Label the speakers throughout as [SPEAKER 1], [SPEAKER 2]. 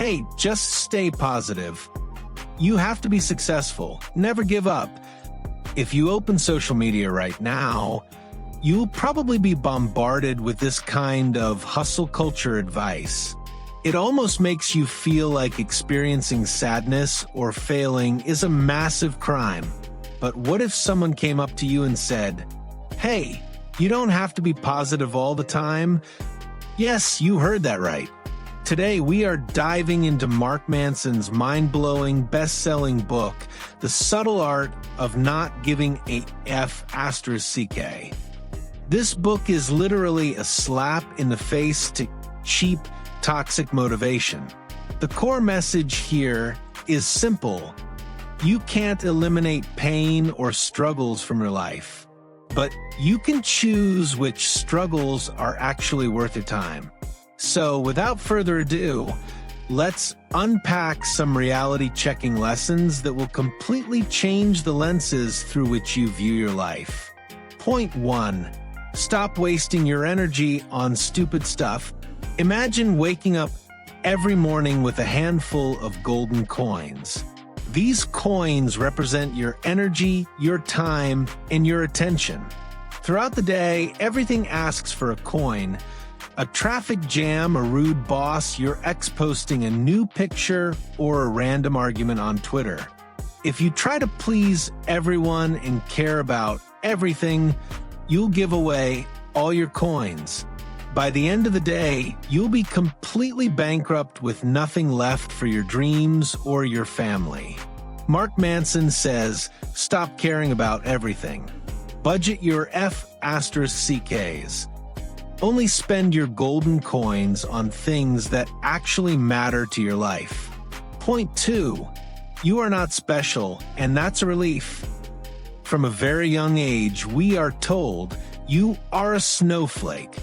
[SPEAKER 1] Hey, just stay positive. You have to be successful. Never give up. If you open social media right now, you'll probably be bombarded with this kind of hustle culture advice. It almost makes you feel like experiencing sadness or failing is a massive crime. But what if someone came up to you and said, "Hey, you don't have to be positive all the time"? Yes, you heard that right. Today, we are diving into Mark Manson's mind-blowing, best-selling book, The Subtle Art of Not Giving a F***. This book is literally a slap in the face to cheap, toxic motivation. The core message here is simple. You can't eliminate pain or struggles from your life, but you can choose which struggles are actually worth your time. So, without further ado, let's unpack some reality-checking lessons that will completely change the lenses through which you view your life. Point 1. Stop wasting your energy on stupid stuff. Imagine waking up every morning with a handful of golden coins. These coins represent your energy, your time, and your attention. Throughout the day, everything asks for a coin. A traffic jam, a rude boss, your ex posting a new picture, or a random argument on Twitter. If you try to please everyone and care about everything, you'll give away all your coins. By the end of the day, you'll be completely bankrupt with nothing left for your dreams or your family. Mark Manson says, stop caring about everything. Budget your F***ck's. Only spend your golden coins on things that actually matter to your life. Point 2. You are not special, and that's a relief. From a very young age, we are told you are a snowflake.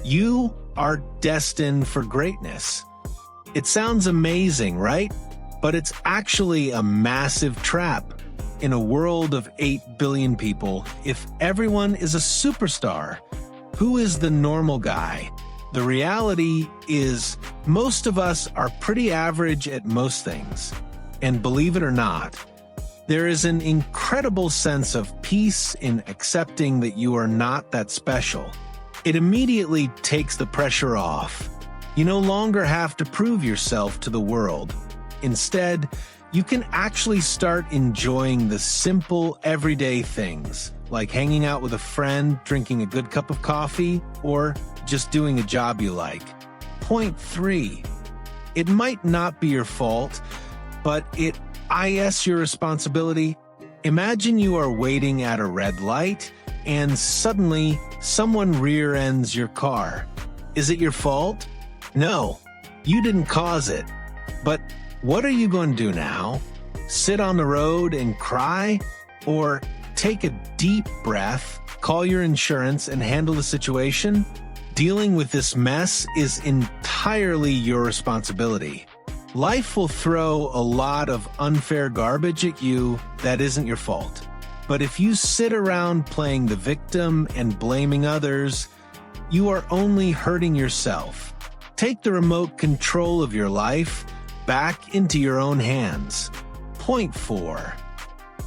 [SPEAKER 1] You are destined for greatness. It sounds amazing, right? But it's actually a massive trap. In a world of 8 billion people, if everyone is a superstar, who is the normal guy? The reality is, most of us are pretty average at most things. And believe it or not, there is an incredible sense of peace in accepting that you are not that special. It immediately takes the pressure off. You no longer have to prove yourself to the world. Instead, you can actually start enjoying the simple, everyday things, like hanging out with a friend, drinking a good cup of coffee, or just doing a job you like. Point 3. It might not be your fault, but it is your responsibility. Imagine you are waiting at a red light, and suddenly someone rear-ends your car. Is it your fault? No, you didn't cause it. But what are you going to do now? Sit on the road and cry? Or take a deep breath, call your insurance, and handle the situation? Dealing with this mess is entirely your responsibility. Life will throw a lot of unfair garbage at you that isn't your fault. But if you sit around playing the victim and blaming others, you are only hurting yourself. Take the remote control of your life back into your own hands. Point 4.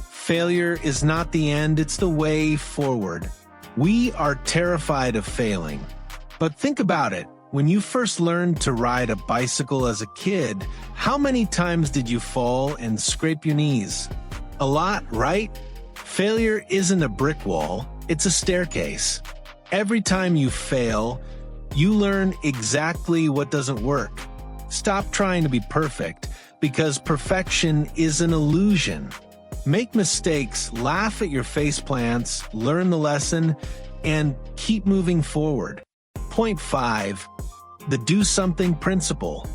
[SPEAKER 1] Failure is not the end, it's the way forward. We are terrified of failing. But think about it. When you first learned to ride a bicycle as a kid, how many times did you fall and scrape your knees? A lot, right? Failure isn't a brick wall, it's a staircase. Every time you fail, you learn exactly what doesn't work. Stop trying to be perfect, because perfection is an illusion. Make mistakes, laugh at your faceplants, learn the lesson, and keep moving forward. Point 5. The do something principle.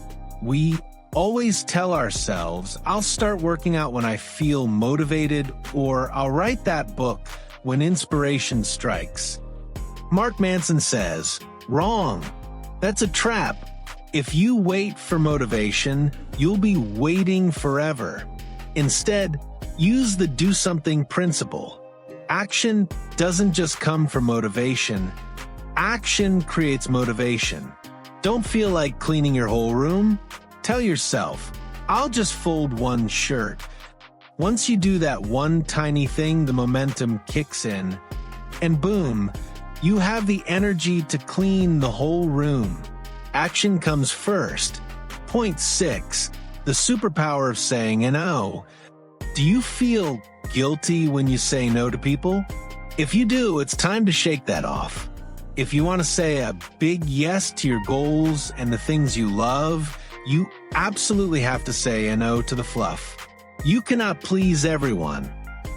[SPEAKER 1] We always tell ourselves, I'll start working out when I feel motivated, or I'll write that book when inspiration strikes. Mark Manson says, wrong. That's a trap. If you wait for motivation, you'll be waiting forever. Instead, use the do something principle. Action doesn't just come from motivation. Action creates motivation. Don't feel like cleaning your whole room? Tell yourself, I'll just fold one shirt. Once you do that one tiny thing, the momentum kicks in, and boom, you have the energy to clean the whole room. Action comes first. Point 6, the superpower of saying no. Do you feel guilty when you say no to people? If you do, it's time to shake that off. If you want to say a big yes to your goals and the things you love, you absolutely have to say a no to the fluff. You cannot please everyone.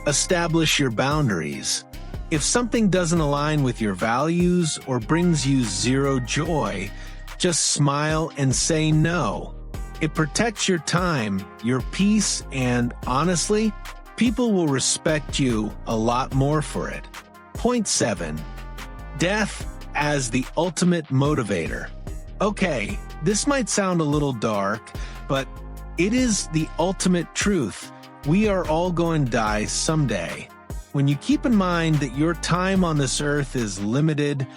[SPEAKER 1] Establish your boundaries. If something doesn't align with your values or brings you zero joy, just smile and say no. It protects your time, your peace, and honestly, people will respect you a lot more for it. Point 7. Death as the ultimate motivator. Okay, this might sound a little dark, but it is the ultimate truth. We are all going to die someday. When you keep in mind that your time on this earth is limited,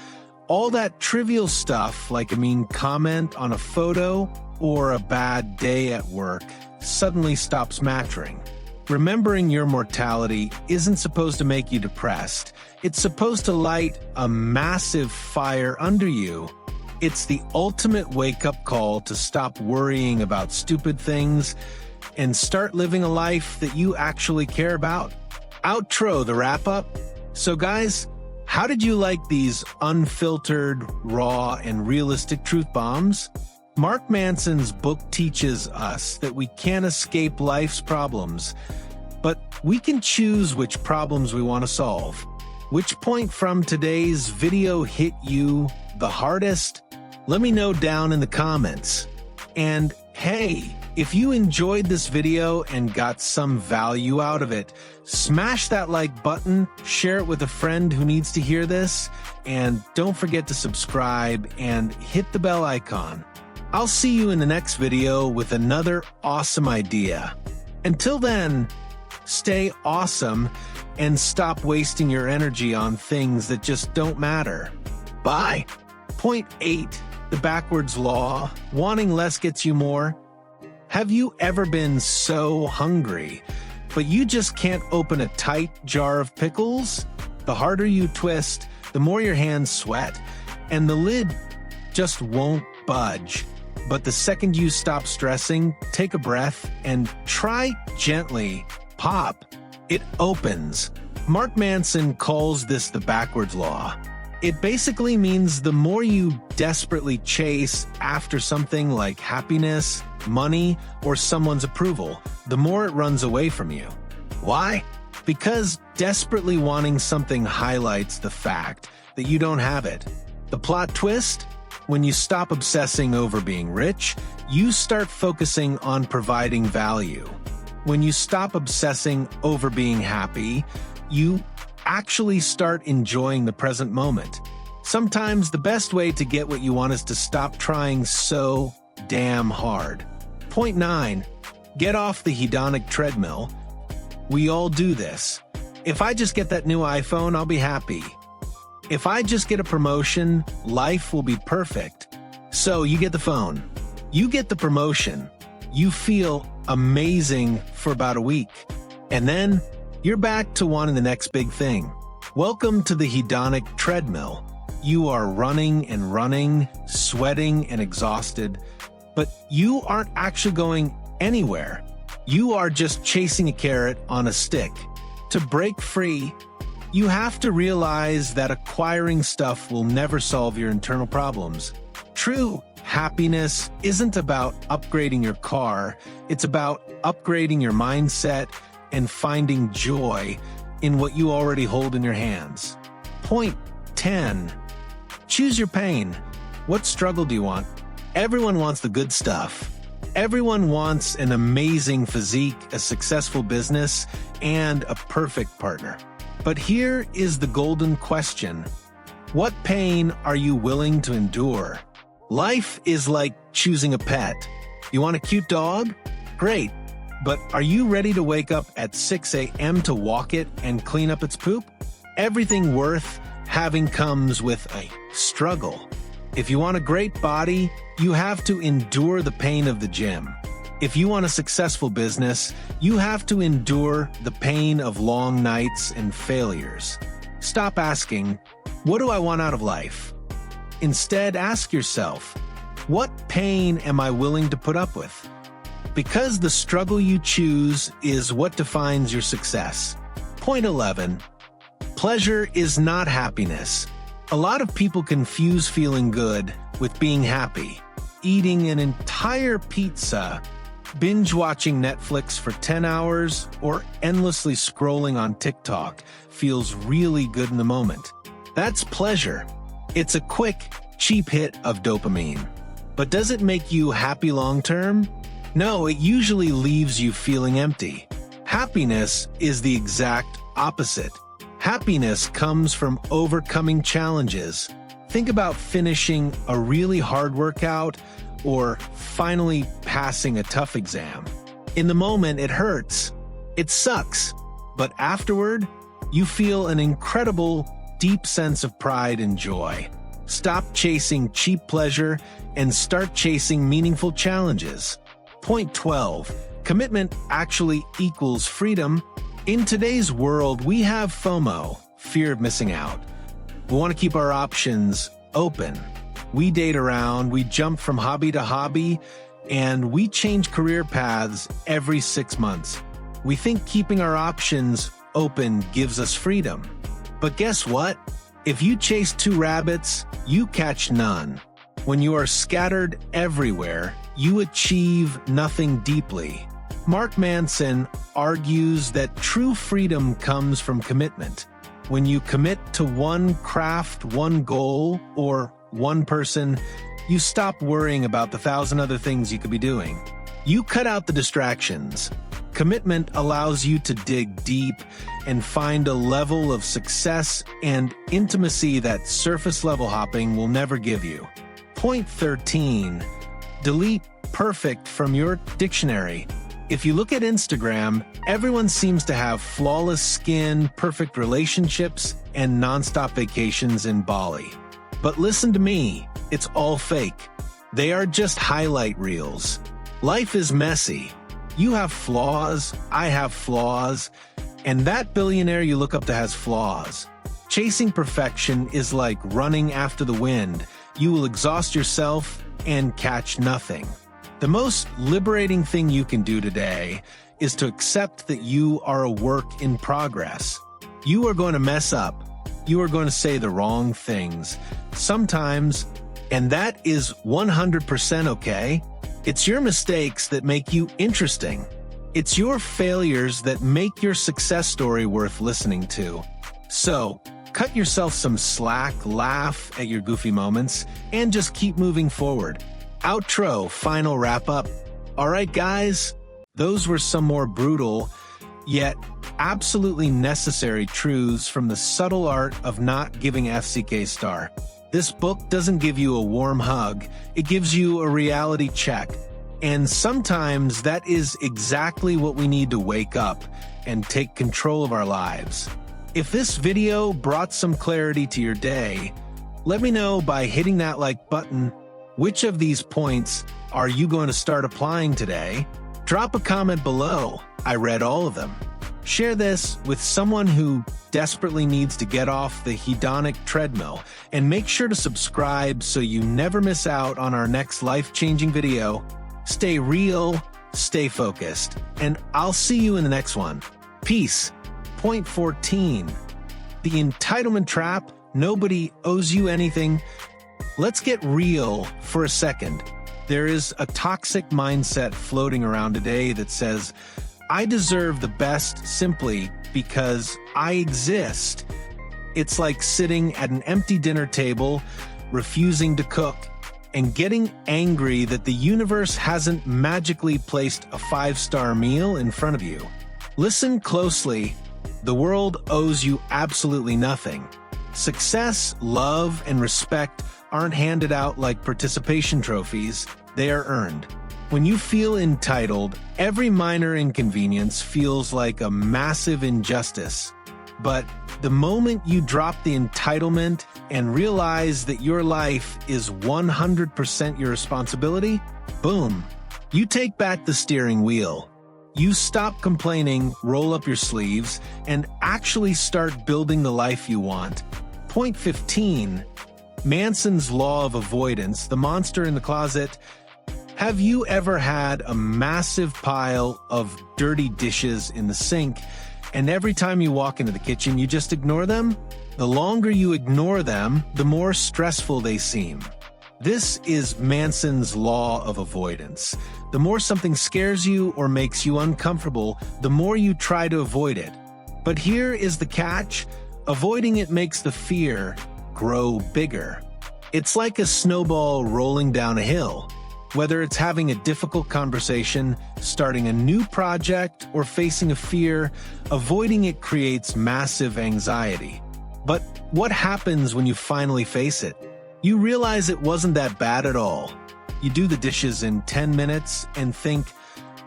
[SPEAKER 1] all that trivial stuff like a mean comment on a photo or a bad day at work suddenly stops mattering. Remembering your mortality isn't supposed to make you depressed. It's supposed to light a massive fire under you. It's the ultimate wake-up call to stop worrying about stupid things and start living a life that you actually care about. Outro, the wrap-up. So guys, how did you like these unfiltered, raw, and realistic truth bombs? Mark Manson's book teaches us that we can't escape life's problems, but we can choose which problems we want to solve. Which point from today's video hit you the hardest? Let me know down in the comments. And hey, if you enjoyed this video and got some value out of it, smash that like button, share it with a friend who needs to hear this, and don't forget to subscribe and hit the bell icon. I'll see you in the next video with another awesome idea. Until then, stay awesome and stop wasting your energy on things that just don't matter. Bye. Point 8, the backwards law. Wanting less gets you more. Have you ever been so hungry, but you just can't open a tight jar of pickles? The harder you twist, the more your hands sweat, and the lid just won't budge. But the second you stop stressing, take a breath and try gently. Pop. It opens. Mark Manson calls this the backwards law. It basically means the more you desperately chase after something like happiness, money, or someone's approval, the more it runs away from you. Why? Because desperately wanting something highlights the fact that you don't have it. The plot twist? When you stop obsessing over being rich, you start focusing on providing value. When you stop obsessing over being happy, you actually start enjoying the present moment. Sometimes the best way to get what you want is to stop trying so damn hard. Point 9, get off the hedonic treadmill. We all do this. If I just get that new iPhone, I'll be happy. If I just get a promotion, life will be perfect. So you get the phone, you get the promotion, you feel amazing for about a week, and then you're back to wanting the next big thing. Welcome to the hedonic treadmill. You are running and running, sweating and exhausted, but you aren't actually going anywhere. You are just chasing a carrot on a stick. To break free, you have to realize that acquiring stuff will never solve your internal problems. True happiness isn't about upgrading your car, it's about upgrading your mindset and finding joy in what you already hold in your hands. Point 10. Choose your pain. What struggle do you want? Everyone wants the good stuff. Everyone wants an amazing physique, a successful business, and a perfect partner. But here is the golden question. What pain are you willing to endure? Life is like choosing a pet. You want a cute dog? Great. But are you ready to wake up at 6 a.m. to walk it and clean up its poop? Everything worth having comes with a struggle. If you want a great body, you have to endure the pain of the gym. If you want a successful business, you have to endure the pain of long nights and failures. Stop asking, what do I want out of life? Instead, ask yourself, what pain am I willing to put up with? Because the struggle you choose is what defines your success. Point 11. Pleasure is not happiness. A lot of people confuse feeling good with being happy. Eating an entire pizza, binge-watching Netflix for 10 hours, or endlessly scrolling on TikTok feels really good in the moment. That's pleasure. It's a quick, cheap hit of dopamine. But does it make you happy long-term? No, it usually leaves you feeling empty. Happiness is the exact opposite. Happiness comes from overcoming challenges. Think about finishing a really hard workout or finally passing a tough exam. In the moment, it hurts. It sucks. But afterward, you feel an incredible, deep sense of pride and joy. Stop chasing cheap pleasure and start chasing meaningful challenges. Point 12. Commitment actually equals freedom. In today's world, we have FOMO, fear of missing out. We want to keep our options open. We date around, we jump from hobby to hobby, and we change career paths every 6 months. We think keeping our options open gives us freedom. But guess what? If you chase 2 rabbits, you catch none. When you are scattered everywhere, you achieve nothing deeply. Mark Manson argues that true freedom comes from commitment. When you commit to one craft, one goal, or one person, you stop worrying about the 1,000 other things you could be doing. You cut out the distractions. Commitment allows you to dig deep and find a level of success and intimacy that surface-level hopping will never give you. Point 13. Delete perfect from your dictionary. If you look at Instagram, everyone seems to have flawless skin, perfect relationships, and nonstop vacations in Bali. But listen to me, it's all fake. They are just highlight reels. Life is messy. You have flaws, I have flaws, and that billionaire you look up to has flaws. Chasing perfection is like running after the wind. You will exhaust yourself and catch nothing. The most liberating thing you can do today is to accept that you are a work in progress. You are going to mess up. You are going to say the wrong things sometimes, and that is 100% okay. It's your mistakes that make you interesting. It's your failures that make your success story worth listening to. So, cut yourself some slack, laugh at your goofy moments, and just keep moving forward. Outro, final wrap-up. All right, guys, those were some more brutal, yet absolutely necessary truths from the subtle art of not giving FCK star. This book doesn't give you a warm hug, it gives you a reality check. And sometimes that is exactly what we need to wake up and take control of our lives. If this video brought some clarity to your day, let me know by hitting that like button. Which of these points are you going to start applying today? Drop a comment below. I read all of them. Share this with someone who desperately needs to get off the hedonic treadmill, and make sure to subscribe so you never miss out on our next life-changing video. Stay real, stay focused, and I'll see you in the next one. Peace. Point 14. The entitlement trap. Nobody owes you anything. Let's get real for a second. There is a toxic mindset floating around today that says, I deserve the best simply because I exist. It's like sitting at an empty dinner table, refusing to cook, and getting angry that the universe hasn't magically placed a 5-star meal in front of you. Listen closely. The world owes you absolutely nothing. Success, love, and respect aren't handed out like participation trophies, they are earned. When you feel entitled, every minor inconvenience feels like a massive injustice. But the moment you drop the entitlement and realize that your life is 100% your responsibility, boom, you take back the steering wheel. You stop complaining, roll up your sleeves, and actually start building the life you want. Point 15. Manson's law of avoidance, the monster in the closet. Have you ever had a massive pile of dirty dishes in the sink, and every time you walk into the kitchen, you just ignore them? The longer you ignore them, the more stressful they seem. This is Manson's law of avoidance. The more something scares you or makes you uncomfortable, the more you try to avoid it. But here is the catch. Avoiding it makes the fear grow bigger. It's like a snowball rolling down a hill. Whether it's having a difficult conversation, starting a new project, or facing a fear, avoiding it creates massive anxiety. But what happens when you finally face it? You realize it wasn't that bad at all. You do the dishes in 10 minutes and think,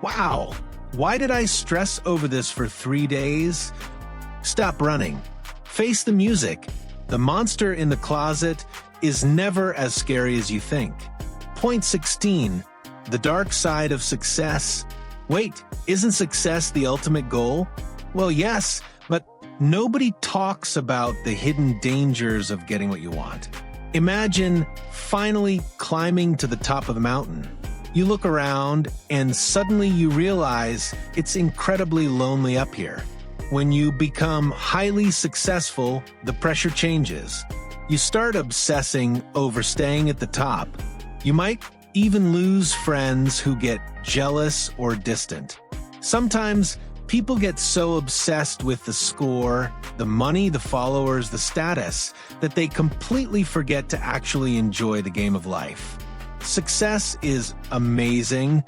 [SPEAKER 1] wow, why did I stress over this for 3 days? Stop running. Face the music. The monster in the closet is never as scary as you think. Point 16. The dark side of success. Wait, isn't success the ultimate goal? Well, yes, but nobody talks about the hidden dangers of getting what you want. Imagine finally climbing to the top of the mountain. You look around and suddenly you realize it's incredibly lonely up here. When you become highly successful, the pressure changes. You start obsessing over staying at the top. You might even lose friends who get jealous or distant. Sometimes people get so obsessed with the score, the money, the followers, the status, that they completely forget to actually enjoy the game of life. Success is amazing,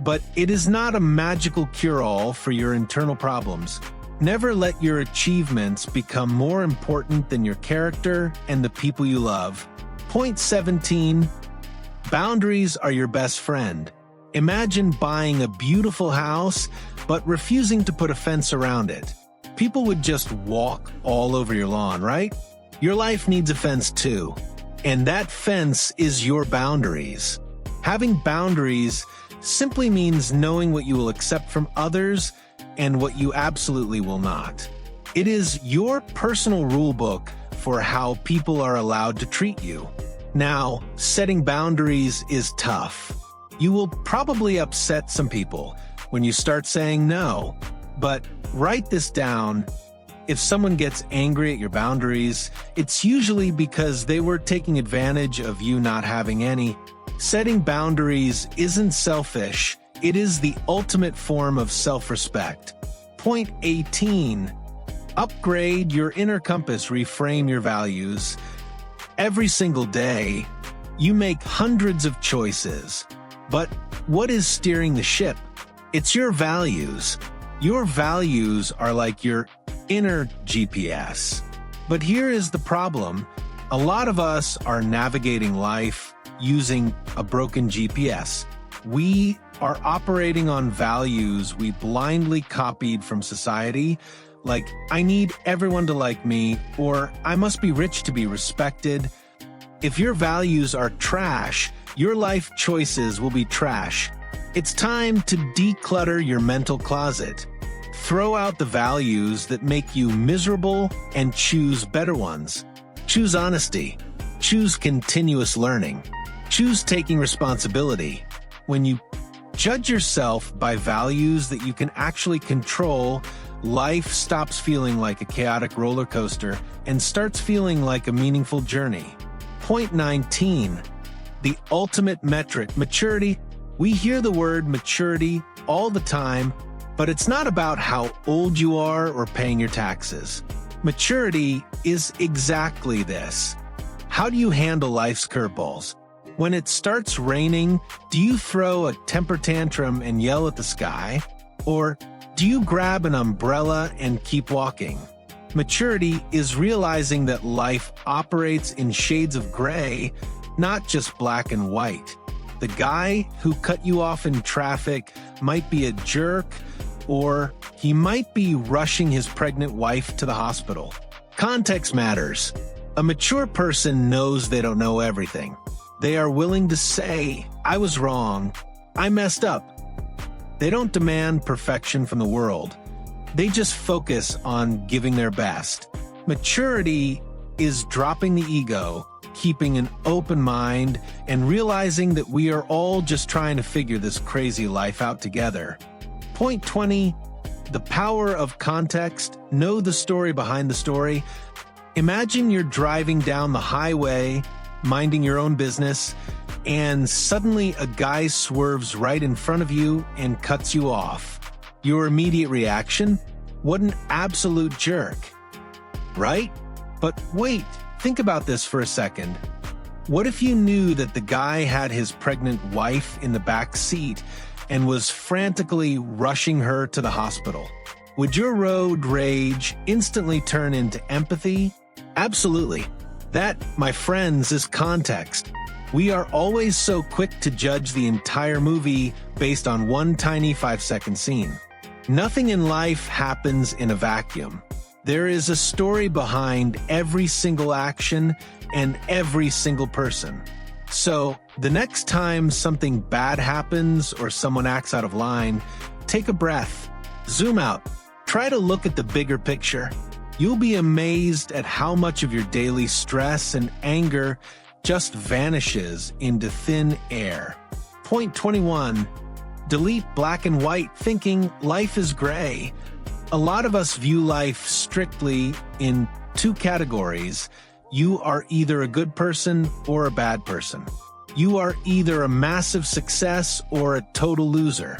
[SPEAKER 1] but it is not a magical cure-all for your internal problems. Never let your achievements become more important than your character and the people you love. Point 17. Boundaries are your best friend. Imagine buying a beautiful house, but refusing to put a fence around it. People would just walk all over your lawn, right? Your life needs a fence too. And that fence is your boundaries. Having boundaries simply means knowing what you will accept from others and what you absolutely will not. It is your personal rule book for how people are allowed to treat you. Now, setting boundaries is tough. You will probably upset some people when you start saying no, but write this down. If someone gets angry at your boundaries, it's usually because they were taking advantage of you not having any. Setting boundaries isn't selfish. It is the ultimate form of self-respect. Point 18. Upgrade your inner compass, reframe your values. Every single day, you make hundreds of choices. But what is steering the ship? It's your values. Your values are like your inner GPS. But here is the problem. A lot of us are navigating life using a broken GPS. We are operating on values we blindly copied from society, like, I need everyone to like me, or I must be rich to be respected. If your values are trash, your life choices will be trash. It's time to declutter your mental closet. Throw out the values that make you miserable and choose better ones. Choose honesty. Choose continuous learning. Choose taking responsibility. When you judge yourself by values that you can actually control, life stops feeling like a chaotic roller coaster and starts feeling like a meaningful journey. Point 19. The ultimate metric, maturity. We hear the word maturity all the time, but it's not about how old you are or paying your taxes. Maturity is exactly this. How do you handle life's curveballs? When it starts raining, do you throw a temper tantrum and yell at the sky? Or do you grab an umbrella and keep walking? Maturity is realizing that life operates in shades of gray, not just black and white. The guy who cut you off in traffic might be a jerk, or He might be rushing his pregnant wife to the hospital. Context matters. A mature person knows they don't know everything. They are willing to say, "I was wrong. I messed up." They don't demand perfection from the world. They just focus on giving their best. Maturity is dropping the ego, keeping an open mind, and realizing that we are all just trying to figure this crazy life out together. Point 20, the power of context. Know the story behind the story. Imagine you're driving down the highway, minding your own business, and suddenly a guy swerves right in front of you and cuts you off. Your immediate reaction? What an absolute jerk. Right? But wait, think about this for a second. What if you knew that the guy had his pregnant wife in the back seat and was frantically rushing her to the hospital? Would your road rage instantly turn into empathy? Absolutely. That, my friends, is context. We are always so quick to judge the entire movie based on one tiny 5-second scene. Nothing in life happens in a vacuum. There is a story behind every single action and every single person. So, the next time something bad happens or someone acts out of line, take a breath, zoom out, try to look at the bigger picture. You'll be amazed at how much of your daily stress and anger just vanishes into thin air. Point 21. Delete black and white thinking life is gray. A lot of us view life strictly in two categories. You are either a good person or a bad person. You are either a massive success or a total loser.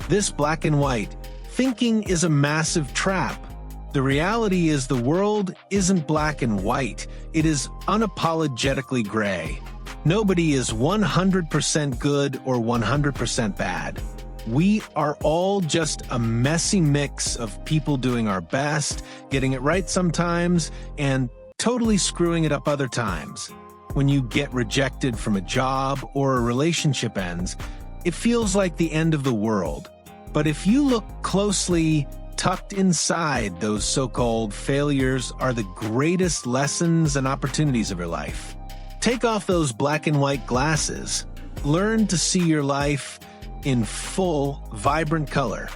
[SPEAKER 1] This black and white thinking is a massive trap. The reality is the world isn't black and white. It is unapologetically gray. Nobody is 100% good or 100% bad. We are all just a messy mix of people doing our best, getting it right sometimes, and totally screwing it up other times. When you get rejected from a job or a relationship ends, it feels like the end of the world. But if you look closely, tucked inside those so-called failures are the greatest lessons and opportunities of your life. Take off those black and white glasses. Learn to see your life in full, vibrant color.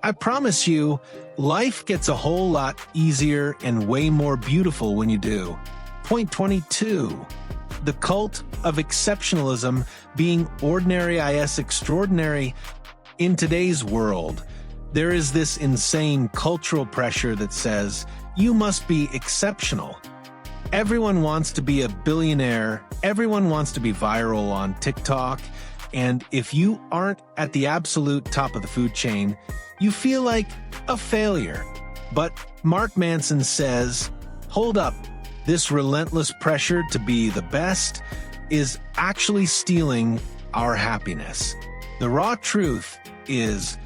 [SPEAKER 1] I promise you, life gets a whole lot easier and way more beautiful when you do. Point 22. The cult of exceptionalism being ordinary is extraordinary. In today's world, there is this insane cultural pressure that says, you must be exceptional. Everyone wants to be a billionaire, everyone wants to be viral on TikTok, and if you aren't at the absolute top of the food chain, you feel like a failure. But Mark Manson says, hold up, this relentless pressure to be the best is actually stealing our happiness. The raw truth is,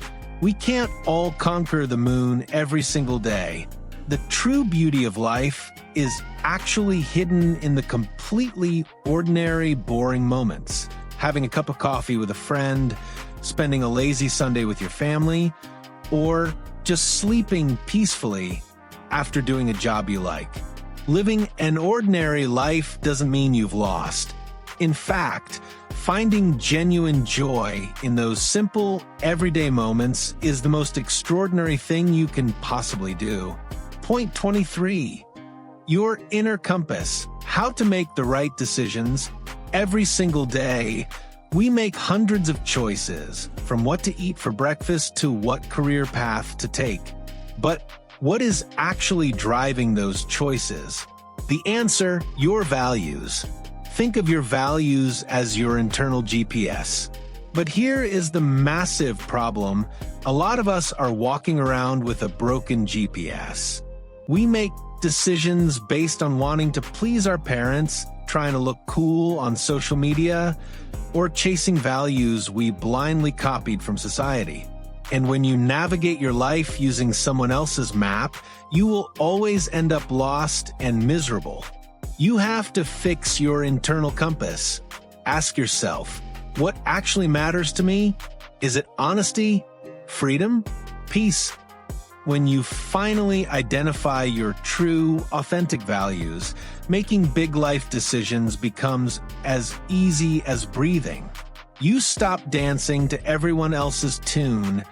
[SPEAKER 1] we can't all conquer the moon every single day. The true beauty of life is actually hidden in the completely ordinary, boring moments. Having a cup of coffee with a friend, spending a lazy Sunday with your family, or just sleeping peacefully after doing a job you like. Living an ordinary life doesn't mean you've lost. In fact, finding genuine joy in those simple, everyday moments is the most extraordinary thing you can possibly do. Point 23. Your inner compass. How to make the right decisions. Every single day, we make hundreds of choices, from what to eat for breakfast to what career path to take. But what is actually driving those choices? The answer, your values. Think of your values as your internal GPS. But here is the massive problem. A lot of us are walking around with a broken GPS. We make decisions based on wanting to please our parents, trying to look cool on social media, or chasing values we blindly copied from society. And when you navigate your life using someone else's map, you will always end up lost and miserable. You have to fix your internal compass. Ask yourself, what actually matters to me? Is it honesty, freedom, peace, when you finally identify your true, authentic values, making big life decisions becomes as easy as breathing. You stop dancing to everyone else's tune,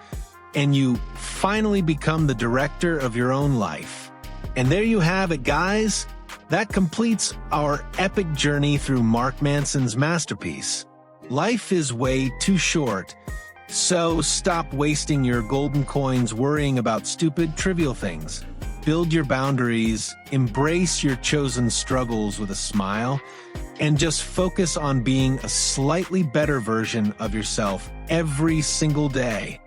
[SPEAKER 1] and you finally become the director of your own life. And there you have it, guys. That completes our epic journey through Mark Manson's masterpiece. Life is way too short, so stop wasting your golden coins worrying about stupid, trivial things. Build your boundaries, embrace your chosen struggles with a smile, and just focus on being a slightly better version of yourself every single day.